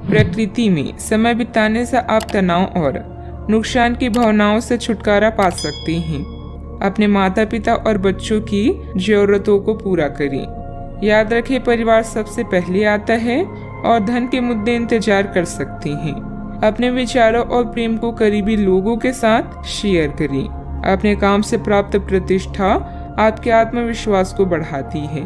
प्रकृति में समय बिताने से आप तनाव और नुकसान की भावनाओं से छुटकारा पा सकते हैं। अपने माता पिता और बच्चों की जरूरतों को पूरा करें। याद रखें, परिवार सबसे पहले आता है और धन के मुद्दे इंतजार कर सकते हैं। अपने विचारों और प्रेम को करीबी लोगों के साथ शेयर करें। अपने काम से प्राप्त प्रतिष्ठा आपके आत्मविश्वास को बढ़ाती है।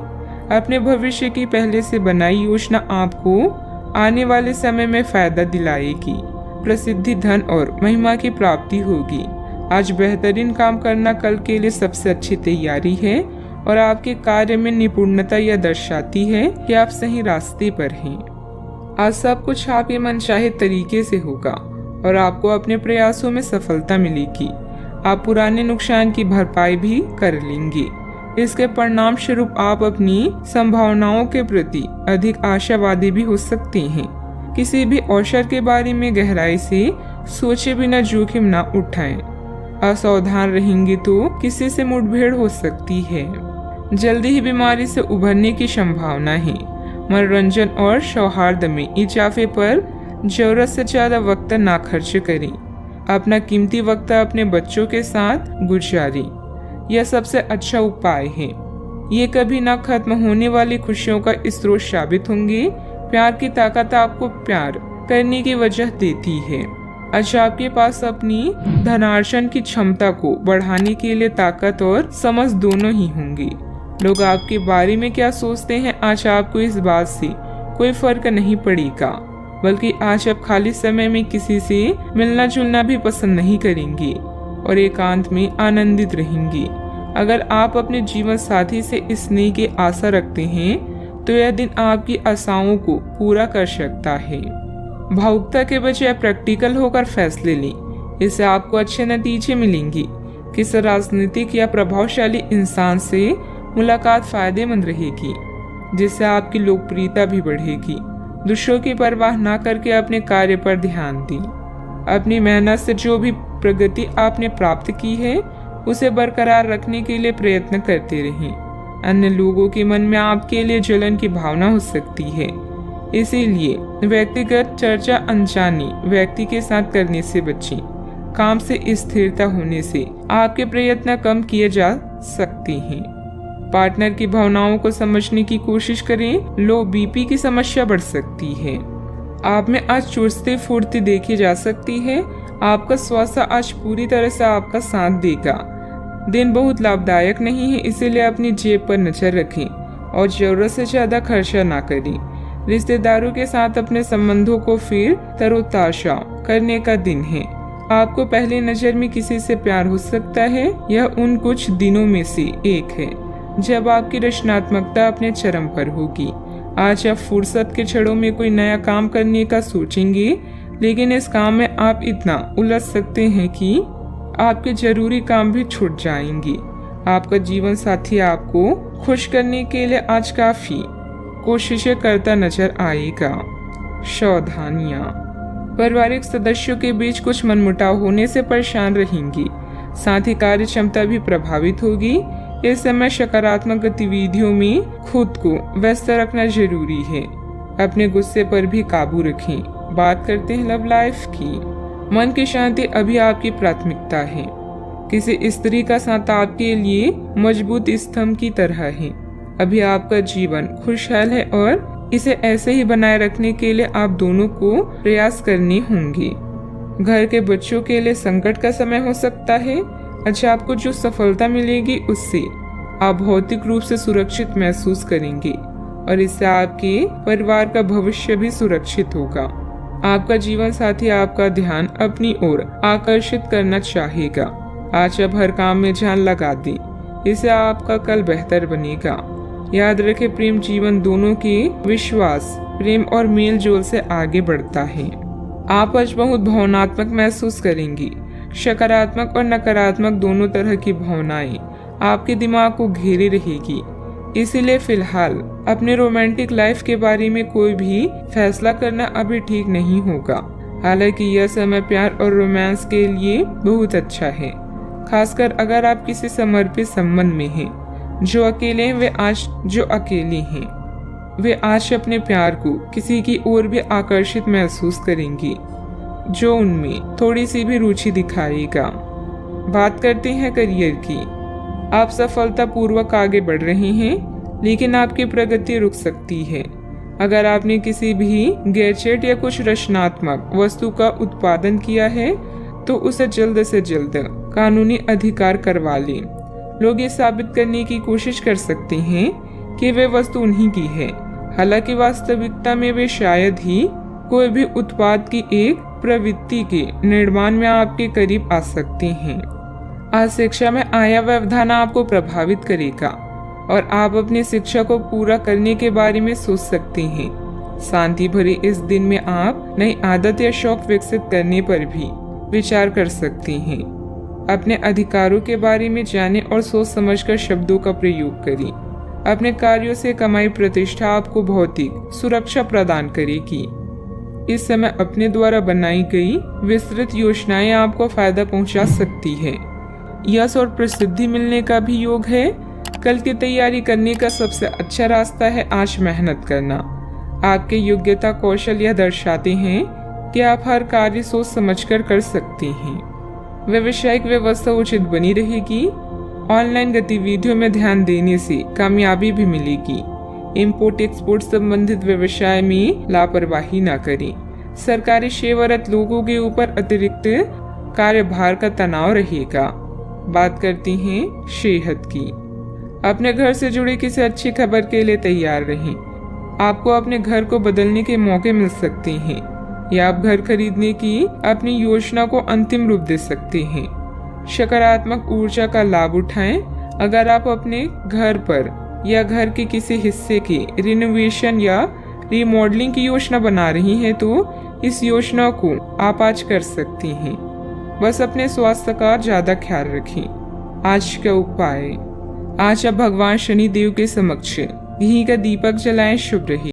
अपने भविष्य की पहले से बनाई योजना आपको आने वाले समय में फायदा दिलाएगी। प्रसिद्धि, धन और महिमा की प्राप्ति होगी। आज बेहतरीन काम करना कल के लिए सबसे अच्छी तैयारी है और आपके कार्य में निपुणता यह दर्शाती है कि आप सही रास्ते पर हैं। आज सब कुछ आपके मनचाहे तरीके से होगा और आपको अपने प्रयासों में सफलता मिलेगी। आप पुराने नुकसान की भरपाई भी कर लेंगे। इसके परिणाम स्वरूप आप अपनी संभावनाओं के प्रति अधिक आशावादी भी हो सकते हैं। किसी भी अवसर के बारे में गहराई से सोचे बिना जोखिम न उठाएं। असावधान रहेंगे तो किसी से मुठभेड़ हो सकती है। जल्दी ही बीमारी से उभरने की संभावना है। मनोरंजन और सौहार्द में इजाफे पर जरूरत से ज्यादा वक्त ना खर्च करें। अपना कीमती वक्त अपने बच्चों के साथ गुजारें। यह सबसे अच्छा उपाय है। ये कभी ना खत्म होने वाली खुशियों का स्रोत साबित होंगे। प्यार की ताकत आपको प्यार करने की वजह देती है। आज आपके पास अपनी धनार्जन की क्षमता को बढ़ाने के लिए ताकत और समझ दोनों ही होंगी। लोग आपके बारे में क्या सोचते हैं, आज आपको इस बात से कोई फर्क नहीं पड़ेगा, बल्कि आज आप खाली समय में किसी से मिलना जुलना भी पसंद नहीं करेंगे और एकांत में आनंदित रहेंगे। अगर आप अपने जीवन साथी से स्नेह की आशा रखते हैं तो यह दिन आपकी आशाओं को पूरा कर सकता है। भावुकता के बजाय प्रैक्टिकल होकर फैसले लें, इससे आपको अच्छे नतीजे मिलेंगे। किसी राजनीतिक या प्रभावशाली इंसान से मुलाकात फायदेमंद रहेगी, जिससे आपकी लोकप्रियता भी बढ़ेगी। दूसरों की परवाह न करके अपने कार्य पर ध्यान दें। अपनी मेहनत से जो भी प्रगति आपने प्राप्त की है उसे बरकरार रखने के लिए प्रयत्न करते रहें। अन्य लोगों के मन में आपके लिए जलन की भावना हो सकती है, इसीलिए व्यक्तिगत चर्चा अनजाने व्यक्ति के साथ करने से बचें। काम से स्थिरता होने से आपके प्रयत्न कम किए जा सकते हैं। पार्टनर की भावनाओं को समझने की कोशिश करें। लो बीपी की समस्या बढ़ सकती है। आप में आज चुस्ती फुर्ती देखी जा सकती है। आपका स्वास्थ्य आज पूरी तरह से आपका साथ देगा। दिन बहुत लाभदायक नहीं है, इसीलिए अपनी जेब पर नजर रखें और जरूरत से ज्यादा खर्चा ना करें। रिश्तेदारों के साथ अपने संबंधों को फिर तरोताजा करने का दिन है। आपको पहली नजर में किसी से प्यार हो सकता है। यह उन कुछ दिनों में से एक है जब आपकी रचनात्मकता अपने चरम पर होगी। आज आप फुर्सत के क्षणों में कोई नया काम करने का सोचेंगे, लेकिन इस काम में आप इतना उलझ सकते हैं कि आपके जरूरी काम भी छूट जाएंगे। आपका जीवन साथी आपको खुश करने के लिए आज काफी कोशिशें करता नजर आएगा। सावधानियां, पारिवारिक सदस्यों के बीच कुछ मनमुटाव होने से परेशान रहेंगी। साथ ही कार्य क्षमता भी प्रभावित होगी। इस समय सकारात्मक गतिविधियों में खुद को व्यस्त रखना जरूरी है। अपने गुस्से पर भी काबू रखें। बात करते हैं लव लाइफ की। मन की शांति अभी आपकी प्राथमिकता है। किसी स्त्री का साथ आपके लिए मजबूत स्तंभ की तरह है। अभी आपका जीवन खुशहाल है और इसे ऐसे ही बनाए रखने के लिए आप दोनों को प्रयास करने होंगे। घर के बच्चों के लिए संकट का समय हो सकता है। अच्छा, आपको जो सफलता मिलेगी उससे आप भौतिक रूप से सुरक्षित महसूस करेंगे और इससे आपके परिवार का भविष्य भी सुरक्षित होगा। आपका जीवन साथी आपका ध्यान अपनी ओर आकर्षित करना चाहेगा। आज आप हर काम में जान लगा दें, इससे आपका कल बेहतर बनेगा। याद रखें, प्रेम जीवन दोनों के विश्वास, प्रेम और मेल जोल से आगे बढ़ता है। आप आज बहुत भावनात्मक महसूस करेंगी। सकारात्मक और नकारात्मक दोनों तरह की भावनाएं आपके दिमाग को घेरे रहेगी। इसीलिए फिलहाल अपने रोमांटिक लाइफ के बारे में कोई भी फैसला करना अभी ठीक नहीं होगा। हालांकि यह समय प्यार और रोमांस के लिए बहुत अच्छा है, खासकर अगर आप किसी समर्पित संबंध में हैं। जो अकेले हैं वे आज जो अकेले हैं वे आज अपने प्यार को किसी की ओर भी आकर्षित महसूस करेंगी जो उनमें थोड़ी सी भी रुचि दिखाएगा। बात करते हैं करियर की। आप सफलतापूर्वक आगे बढ़ रहे हैं, लेकिन आपकी प्रगति रुक सकती है। अगर आपने किसी भी गैजेट या कुछ रचनात्मक वस्तु का उत्पादन किया है तो उसे जल्द से जल्द कानूनी अधिकार करवा लें। लोग ये साबित करने की कोशिश कर सकते हैं कि वे वस्तु उन्हीं की है, हालांकि वास्तविकता में वे शायद ही कोई भी उत्पाद की एक प्रवृत्ति के निर्माण में आपके करीब आ सकते हैं। आज शिक्षा में आया व्यवधान आपको प्रभावित करेगा और आप अपनी शिक्षा को पूरा करने के बारे में सोच सकते हैं। शांति भरे इस दिन में आप नई आदत या शौक विकसित करने पर भी विचार कर सकते हैं। अपने अधिकारों के बारे में जानें और सोच समझकर शब्दों का प्रयोग करें। अपने कार्यों से कमाई प्रतिष्ठा आपको भौतिक सुरक्षा प्रदान करेगी। इस समय अपने द्वारा बनाई गई विस्तृत योजनाएं आपको फायदा पहुंचा सकती है। यश और प्रसिद्धि मिलने का भी योग है। कल की तैयारी करने का सबसे अच्छा रास्ता है आज मेहनत करना। आपके योग्यता कौशल यह दर्शाते हैं कि आप हर कार्य सोच समझकर कर सकते हैं। व्यावसायिक व्यवस्था उचित बनी रहेगी। ऑनलाइन गतिविधियों में ध्यान देने से कामयाबी भी मिलेगी। इम्पोर्ट एक्सपोर्ट संबंधित व्यवसाय में लापरवाही न करें। सरकारी सेवारत लोगों के ऊपर अतिरिक्त कार्यभार का तनाव रहेगा। बात करते हैं सेहत की। अपने घर से जुड़ी किसी अच्छी खबर के लिए तैयार रहें। आपको अपने घर को बदलने के मौके मिल सकते हैं या आप घर खरीदने की अपनी योजना को अंतिम रूप दे सकते हैं। सकारात्मक ऊर्जा का लाभ उठाएं। अगर आप अपने घर पर या घर के किसी हिस्से के रिनोवेशन या रिमॉडलिंग की योजना बना रही हैं तो इस योजना को आप आज कर सकती हैं। बस अपने स्वास्थ्य का ज्यादा ख्याल रखें। आज का उपाय, आज आप भगवान शनि देव के समक्ष घी का दीपक जलाएं, शुभ रहे।